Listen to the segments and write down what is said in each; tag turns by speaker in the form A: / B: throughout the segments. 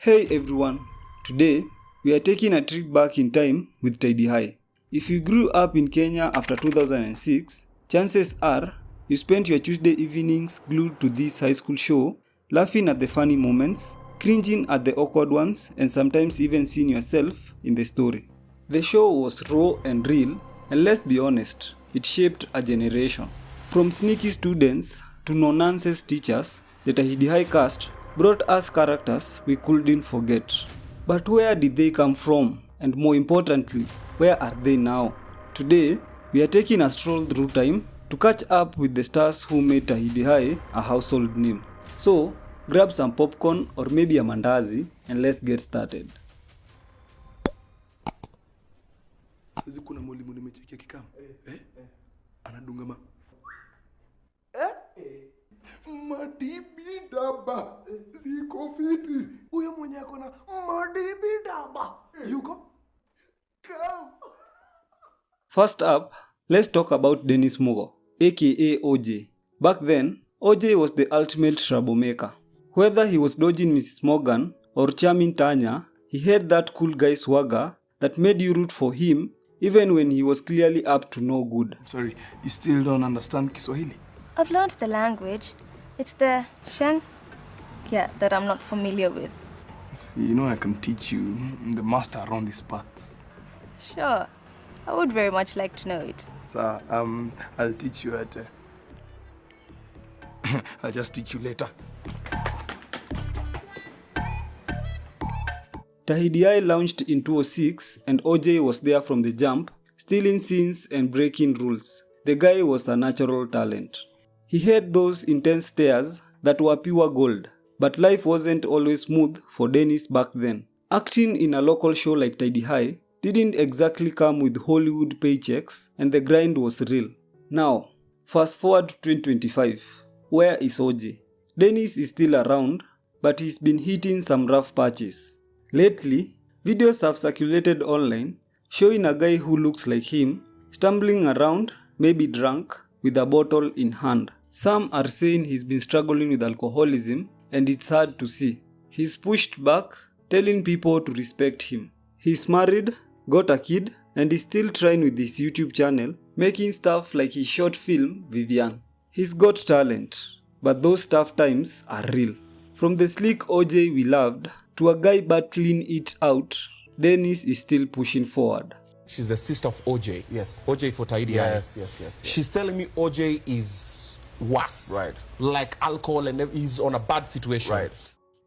A: Hey everyone, today we are taking a trip back in time with Tahidi. If you grew up in Kenya after 2006, chances are you spent your Tuesday evenings glued to this high school show, laughing at the funny moments, cringing at the awkward ones, and sometimes even seeing yourself in the story. The show was raw and real, and let's be honest, it shaped a generation. From sneaky students to no-nonsense teachers, the Tahidi cast brought us characters we couldn't forget. But where did they come from? And more importantly, where are they now? Today, we are taking a stroll through time to catch up with the stars who made Tahidi a household name. So, grab some popcorn or maybe a mandazi and let's get started.
B: Kuna mwalimu nimechekia kikam. Anadunga madibi daba ziko fiti. Huyo mwenye ako na madibi daba yuko kam.
A: First up, let's talk about Dennis Mugo, aka OJ. Back then, OJ was the ultimate troublemaker. Whether he was dodging Mrs. Morgan or charming Tanya, he had that cool guy swagger that made you root for him even when he was clearly up to no good.
B: I'm sorry, you still don't understand Kiswahili?
C: I've learned the language. It's the sheng that I'm not familiar with.
B: See, you know I can teach you. I'm the master around these parts.
C: Sure. I would very much like to know it.
B: So, I'll teach you at... I'll just teach you later.
A: Tahidi launched in 2006 and OJ was there from the jump, stealing scenes and breaking rules. The guy was a natural talent. He had those intense stares that were pure gold, but life wasn't always smooth for Dennis back then. Acting in a local show like Tahidi didn't exactly come with Hollywood paychecks and the grind was real. Now, fast forward to 2025. Where is OJ? Dennis is still around, but he's been hitting some rough patches. Lately, videos have circulated online showing a guy who looks like him stumbling around, maybe drunk, with a bottle in hand. Some are saying he's been struggling with alcoholism and it's hard to see. He's pushed back, telling people to respect him. He's married, got a kid, and is still trying with his YouTube channel, making stuff like his short film, Vivian. He's got talent, but those tough times are real. From the sleek OJ we loved, to a guy battling it out, Dennis is still pushing forward.
D: She's the sister of OJ.
E: Yes.
D: OJ for Tahidi.
E: Yes.
D: She's telling me OJ is worse.
E: Right.
D: Like alcohol and he's on a bad situation.
E: Right.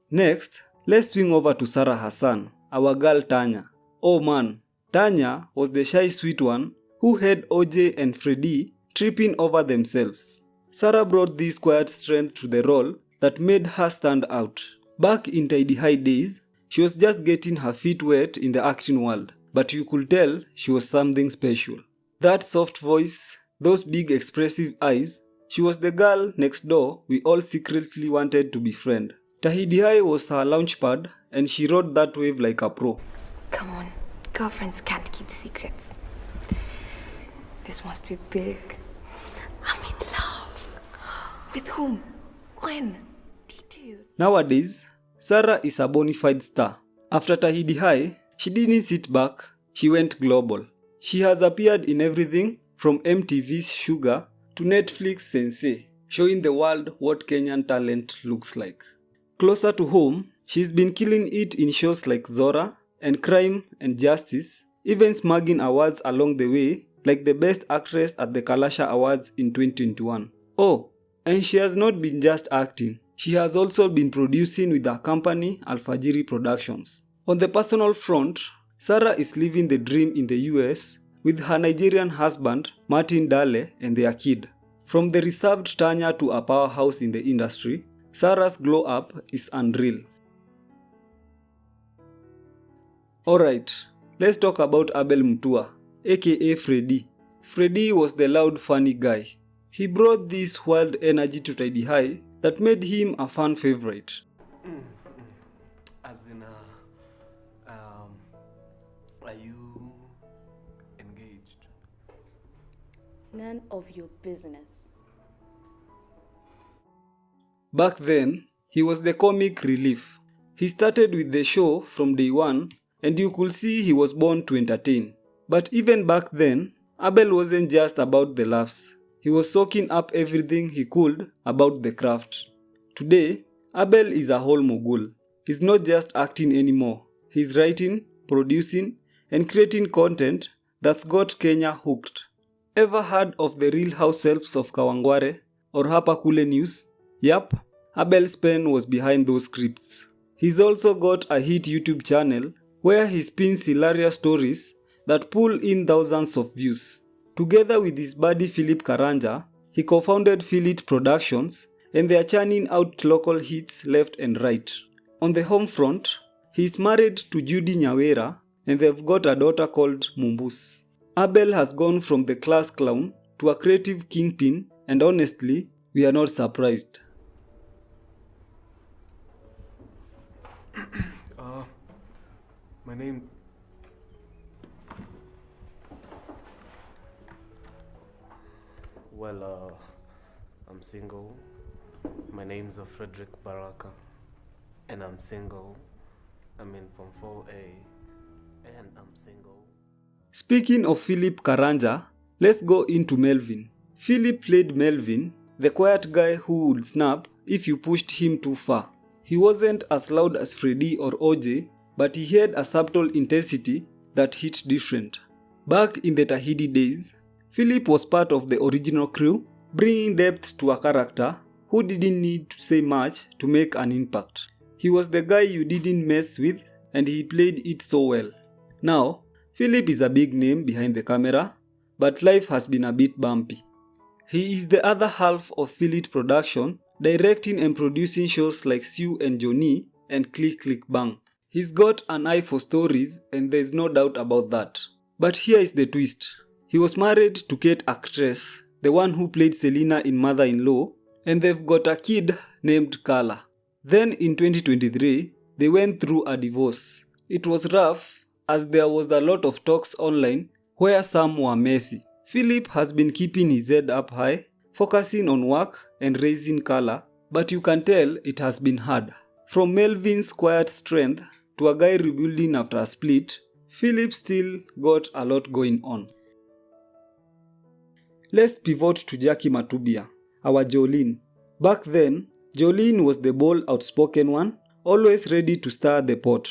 A: Next, let's swing over to Sarah Hassan, our girl Tanya. Oh man, Tanya was the shy sweet one who had OJ and Freddie tripping over themselves. Sarah brought this quiet strength to the role that made her stand out. Back in Tahidi days, she was just getting her feet wet in the acting world, but you could tell she was something special. That soft voice, those big expressive eyes, she was the girl next door we all secretly wanted to befriend. Tahidi was her launchpad and she rode that wave like a pro.
C: Come on, girlfriends can't keep secrets. This must be big. I'm in love. With whom? When? Details.
A: Nowadays, Sarah is a bona fide star. After Tahidi, she didn't sit back, she went global. She has appeared in everything from MTV's Sugar to Netflix Sensei, showing the world what Kenyan talent looks like. Closer to home, she's been killing it in shows like Zora and Crime and Justice, even smugging awards along the way like the Best Actress at the Kalasha Awards in 2021. Oh, and she has not been just acting. She has also been producing with her company Alfajiri Productions. On the personal front, Sarah is living the dream in the US with her Nigerian husband Martin Dale and their kid. From the reserved Tanya to a powerhouse in the industry, Sarah's glow up is unreal. Alright, let's talk about Abel Mutua, aka Freddie. Freddie was the loud funny guy. He brought this wild energy to Tahidi that made him a fan favorite.
E: As in, are you engaged?
F: None of your business.
A: Back then, he was the comic relief. He started with the show from day one, and you could see he was born to entertain. But even back then, Abel wasn't just about the laughs. He was soaking up everything he could about the craft. Today, Abel is a whole mogul. He's not just acting anymore. He's writing, producing, and creating content that's got Kenya hooked. Ever heard of the Real Housewives of Kawangware or Hapa Kule News? Yup, Abel's pen was behind those scripts. He's also got a hit YouTube channel where he spins hilarious stories that pull in thousands of views. Together with his buddy Philip Karanja, he co-founded Philip Productions, and they are churning out local hits left and right. On the home front, he is married to Judy Nyawera, and they've got a daughter called Mumbus. Abel has gone from the class clown to a creative kingpin, and honestly, we are not surprised.
E: My name... Well, I'm single. My name's Frederick Baraka. And I'm single. I'm in Form 4A. And I'm single.
A: Speaking of Philip Karanja, let's go into Melvin. Philip played Melvin, the quiet guy who would snap if you pushed him too far. He wasn't as loud as Freddy or OJ, but he had a subtle intensity that hit different. Back in the Tahidi days, Philip was part of the original crew, bringing depth to a character who didn't need to say much to make an impact. He was the guy you didn't mess with, and he played it so well. Now, Philip is a big name behind the camera, but life has been a bit bumpy. He is the other half of Philip Production, directing and producing shows like Sue and Johnny and Click Click Bang. He's got an eye for stories, and there's no doubt about that. But here is the twist. He was married to Kate Actress, the one who played Selena in Mother-in-Law, and they've got a kid named Carla. Then in 2023, they went through a divorce. It was rough, as there was a lot of talks online where some were messy. Philip has been keeping his head up high, focusing on work and raising Carla, but you can tell it has been hard. From Melvin's quiet strength to a guy rebuilding after a split, Philip still got a lot going on. Let's pivot to Jackie Matubia, our Jolene. Back then, Jolene was the bold, outspoken one, always ready to stir the pot.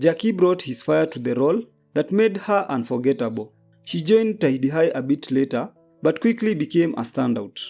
A: Jackie brought his fire to the role that made her unforgettable. She joined Tahidi High a bit later, but quickly became a standout.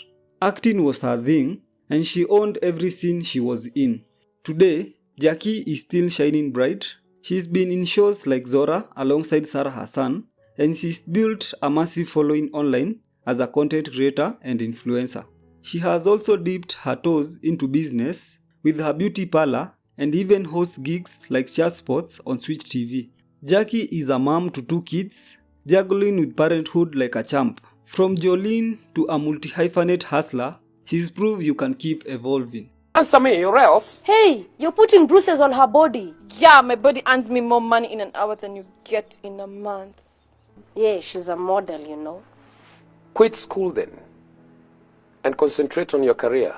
A: Acting was her thing, and she owned every scene she was in. Today, Jackie is still shining bright. She's been in shows like Zora alongside Sarah Hassan, and she's built a massive following online as a content creator and influencer. She has also dipped her toes into business with her beauty parlor and even hosts gigs like chat spots on Switch TV. Jackie is a mom to 2 kids, juggling with parenthood like a champ. From Jolene to a multi-hyphenate hustler, she's proved you can keep evolving.
G: Answer me, or else.
F: Hey, you're putting bruises on her body.
H: Yeah, my body earns me more money in an hour than you get in a month.
F: Yeah, she's a model, you know.
G: Quit school then and concentrate on your career.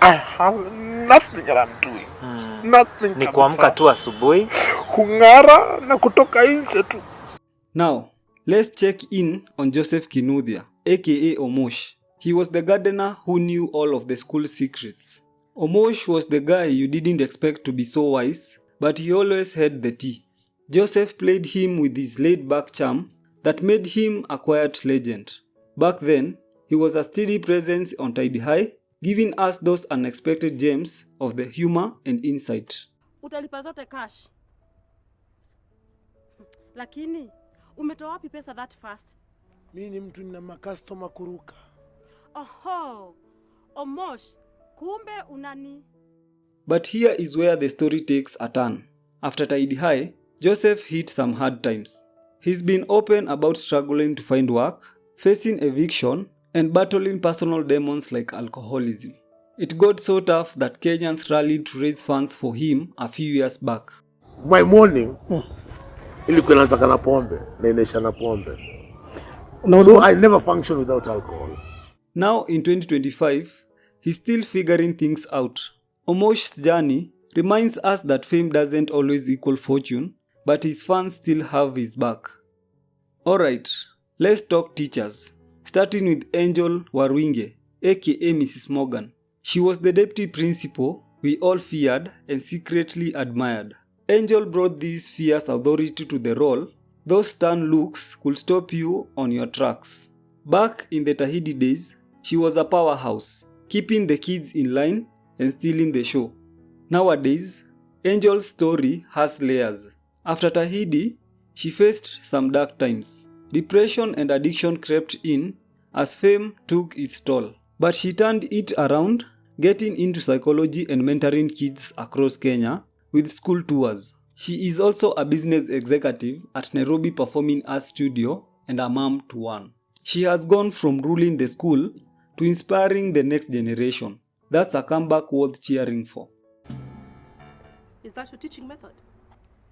B: I have nothing that I'm doing. Nothing.
I: Ni kuamka tu asubuhi,
B: kung'ara na kutoka nje tu.
A: Now, let's check in on Joseph Kinuthia, aka Omosh. He was the gardener who knew all of the school secrets. Omosh was the guy you didn't expect to be so wise, but he always had the tea. Joseph played him with his laid-back charm that made him a quiet legend. Back then, he was a steady presence on Tahidi High, giving us those unexpected gems of the humor and insight.
J: Utalipa zote cash. Lakini, umetoa wapi pesa that fast?
B: Mimi ni mtu nina makastoma kuruka.
J: Oho, Omosh, kumbe unani.
A: But here is where the story takes a turn. After Tahidi High, Joseph hit some hard times. He's been open about struggling to find work, facing eviction, and battling personal demons like alcoholism. It got so tough that Kenyans rallied to raise funds for him a few years back.
B: My morning, ilikuwa inaanza na pombe, na inaisha na pombe. So I never function without alcohol.
A: Now in 2025, he's still figuring things out. Omosh's journey reminds us that fame doesn't always equal fortune, but his fans still have his back. Alright, let's talk teachers. Starting with Angel Warwinge, aka Mrs. Morgan. She was the deputy principal we all feared and secretly admired. Angel brought this fierce authority to the role. Those stern looks could stop you on your tracks. Back in the Tahidi days, she was a powerhouse, keeping the kids in line and stealing the show. Nowadays, Angel's story has layers. After Tahidi, she faced some dark times. Depression and addiction crept in as fame took its toll. But she turned it around, getting into psychology and mentoring kids across Kenya with school tours. She is also a business executive at Nairobi Performing Arts Studio and a mom to one. She has gone from ruling the school to inspiring the next generation. That's a comeback worth cheering for.
I: Is that your teaching method?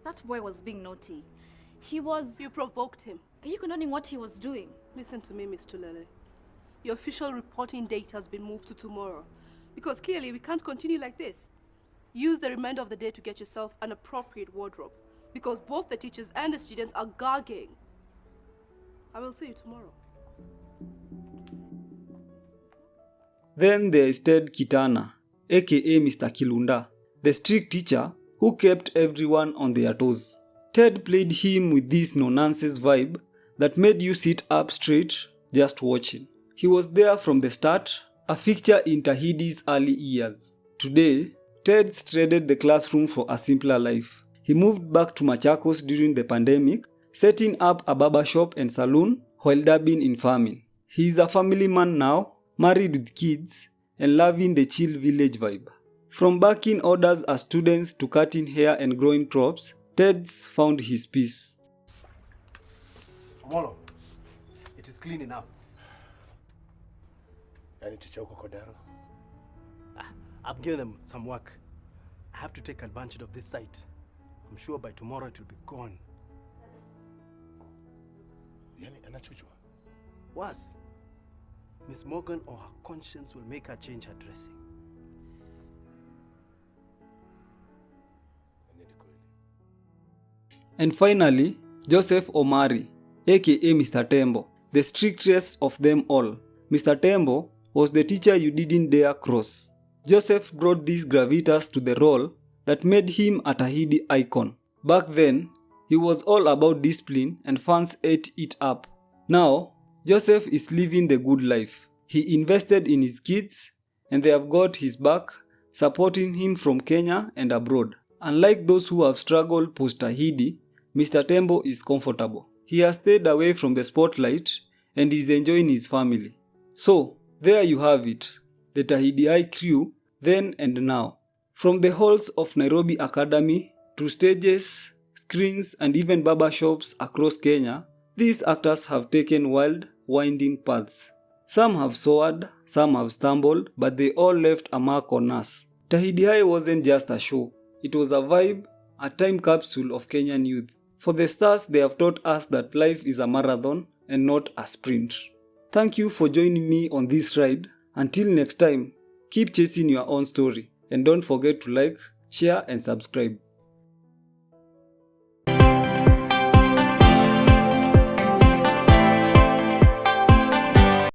K: That boy was being naughty. You
I: provoked him.
K: Are you condoning what he was doing?
I: Listen to me, Miss Tulele. Your official reporting date has been moved to tomorrow. Because clearly we can't continue like this. Use the remainder of the day to get yourself an appropriate wardrobe. Because both the teachers and the students are gagging. I will see you tomorrow.
A: Then there is Ted Kitana, aka Mr. Kilunda, the strict teacher who kept everyone on their toes. Ted played him with this no-nonsense vibe that made you sit up straight just watching. He was there from the start, a fixture in Tahidi's early years. Today, Ted traded the classroom for a simpler life. He moved back to Machakos during the pandemic, setting up a barber shop and saloon while dabbing in farming. He is a family man now, married with kids, and loving the chill village vibe. From backing orders as students to cutting hair and growing crops, Ted's found his peace.
B: Molo, it is clean enough. I've given them some work. I have to take advantage of this site. I'm sure by tomorrow it will be gone. Worse, Miss Morgan or her conscience will make her change her dressing.
A: And finally, Joseph Omari, aka Mr. Tembo, the strictest of them all. Mr. Tembo was the teacher you didn't dare cross. Joseph brought this gravitas to the role that made him a Tahidi icon. Back then, he was all about discipline and fans ate it up. Now, Joseph is living the good life. He invested in his kids and they have got his back, supporting him from Kenya and abroad. Unlike those who have struggled post-Tahidi, Mr. Tembo is comfortable. He has stayed away from the spotlight and is enjoying his family. So, there you have it, the Tahidi crew, then and now. From the halls of Nairobi Academy to stages, screens and even barber shops across Kenya, these actors have taken wild, winding paths. Some have soared, some have stumbled, but they all left a mark on us. Tahidi wasn't just a show, it was a vibe, a time capsule of Kenyan youth. For the stars, they have taught us that life is a marathon and not a sprint. Thank you for joining me on this ride. Until next time, keep chasing your own story and don't forget to like, share and subscribe.